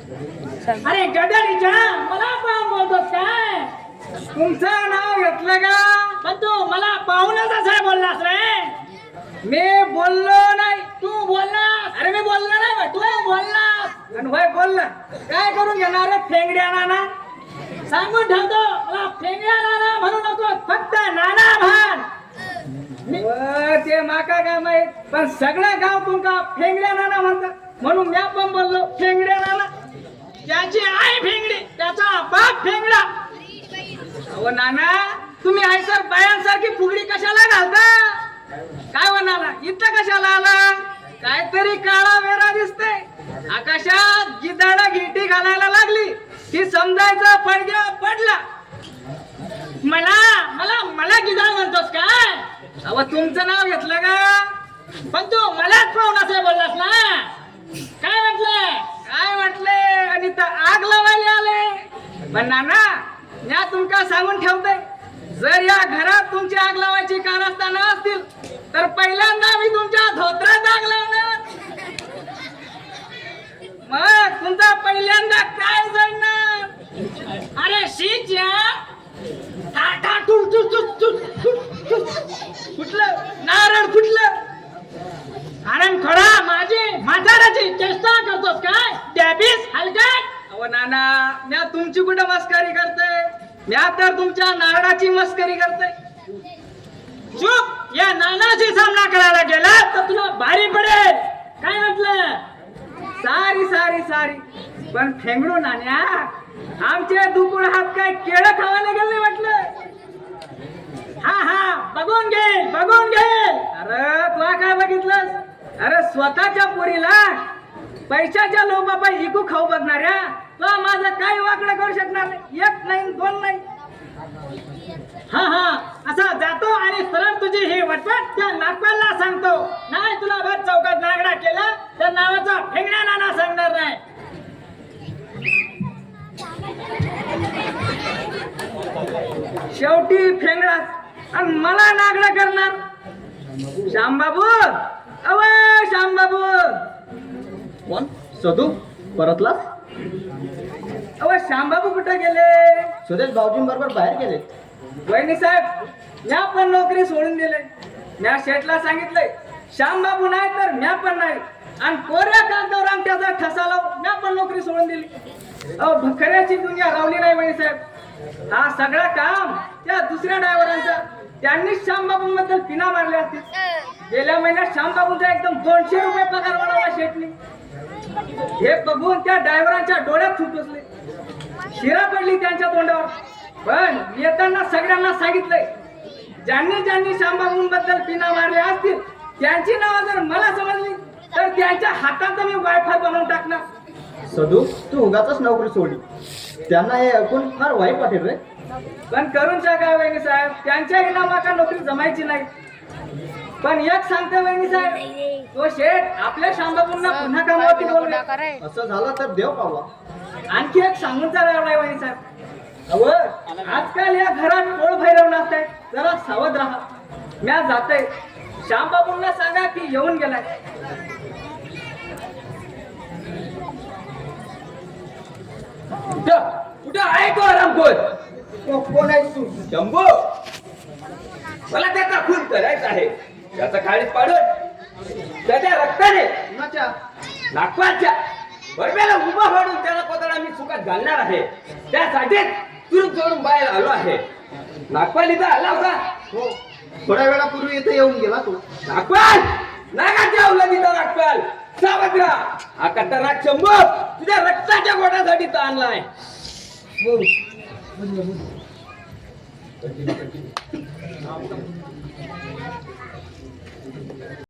अरे गदडीच्या मला पाहून बोलतोस काय? तुमचं नाव घेतलं का? पण तू मला पाहूनच असं बोललास रे. मी बोललो नाही. तू बोललास. अरे मी बोललो नाही बा. तू बोललास. आणि होय बोलला. काय करून घेणार रे फेंगड्या नाना? सांगून ठेवतो मला फेंगड्या नाना म्हणू नको, फक्त नाना म्हण. ते माका काय माहित, पण सगळं गाव तुमका फेंगड्या नाना म्हणतात म्हणून मी पण बोललो फेंगड्या नाना. त्याची आई फेंगडी, त्याचा बाप फेंगडा. अहो नाना, तुम्ही आई सर बायांसारखी फुगडी कशाला घालता? काय म्हणाला इथं कशाला आला? काहीतरी काळा वेरा दिसतंय. आकाशात गिधाडा गिटी घालायला लागली की समजायचं फडग्या पडला. मला मला मला गिधाड म्हणतोस काय? अहो तुमचं नाव घेतलं का? पण तू मलाच पाहून असं बोललास ना. काय म्हटलंय? काय म्हटले? आणि तर आग लावायला आले. पण नाना, या तुमका सांगून ठेवते, जर या घरात तुमची आग लावायची कारस्थानं असतील तर पहिल्यांदा मी तुमच्या धोत्रात आग लावणार. मग तुमचा पहिल्यांदा काय जळणार? अरे शीच्या टाटा टुट टुट टुट टुट फुटलं नारळ फुटलं. कारण खरा माझी म्हाताऱ्याची चेष्टा करतोस काय? डॅबीस हलकट. अहो नाना, म्या तुमची कुठं मस्करी करते? म्या तर तुमच्या नारळाची मस्करी करते. चुप. या नानाची सामना करायला गेला तर तुला भारी पडेल. काय म्हटलं? सारी सारी सारी. पण फेंगडू नाण्या, आमचे दुकुळ हात काय केळं खावायला गेले म्हटलं. हा हा बघून घे बघून घे. अरे तुला काय बघितलंस? अरे स्वतःच्या पोरीला पैशाच्या लोभापायी इकू खाऊ बघणाऱ्या तुला माझं काही वाकडं करू शकणार नाही. एक नाही दोन नाही. हा हा असा जातो आणि सरळ तुझी ही वटवट त्या नागपालला सांगतो. नाही तुला भर चौकात नागडा केला तर नावाचा फेंगड्या नाना सांगणार नाही. शेवटी फेंगडाच आणि मला नागडा करणार. श्यामबाबू, अव श्यामबाबू. कोण? सदू परतला? अव श्यामबाबू कुठे गेले? सुरेश भाऊजींबरोबर बाहेर गेले. वहिनी साहेब, म्या पण नोकरी सोडून दिले. म्या शेठला सांगितलंय श्यामबाबू नाही तर म्या पण नाही. आणि कोऱ्या कागदावर अंगठ्याचा ठसा लावून म्या पण नोकरी सोडून दिली. अहो भखऱ्याची दुनिया रावली नाही वहिनी साहेब. हा सगळा काम त्या दुसऱ्या ड्रायव्हरांचा. त्यांनीच श्यामबाबूंबद्दल पिना मारल्या असतील. गेल्या महिन्यात श्यामबाबूंचा एकदम 200 रुपये पगार वाढवला शेठनी. हे बघून त्या ड्रायव्हरांच्या डोळ्यात थुकसले. शिरा पडली त्यांच्या तोंडावर. पण येताना सगळ्यांना सांगितलंय, ज्यांनी ज्यांनी श्यामबाबूंबद्दल पिना मारल्या असतील त्यांची नावं जर मला समजली तर त्यांच्या हातात मी वायफाय बनवून टाकणार. सदू, तू उगाच नोकरी सोडली. त्यांना हे ऐकून फार वाईट वाटेल रे. पण करून काय वहिनी साहेब, त्यांच्या इनामाका नोकरी जमायची नाही. पण एक सांगते वहिनी साहेब, तो शेठ आपल्या श्यामबाबूंना पुन्हा कामावरती बोलवे. असं झालं तर देव पावा. आणखी एक सांगून चालणार वहिनी साहेब. अव आजकाल या घरात कोळ भैरव नसताय, जरा सावध राहा. म्या जाते. श्यामबाबूंना सांगा की येऊन गेलाय. कुठं आहे तो आरामखोर? कोण आहे तू? शंभू, मला त्याचा खून करायचा आहे. त्याचा काळीत पाडून त्याच्या रक्ताने कुणाच्या? नागपालच्या बडव्याला उभा फाडून त्याला कोतडा मी चुकात घालणार आहे. त्यासाठीच तुरुंग सोडून बाहेर आलो आहे. नागपाल इथं आला होता. हो, थोड्या वेळापूर्वी इथे येऊन गेला तू. नागपाल, नागाच्या अवलादीचा नागपाल, सावध राहा. हा खतरनाक शंभू तुझ्या रक्ताच्या गोटासाठी तो आणलाय. हो.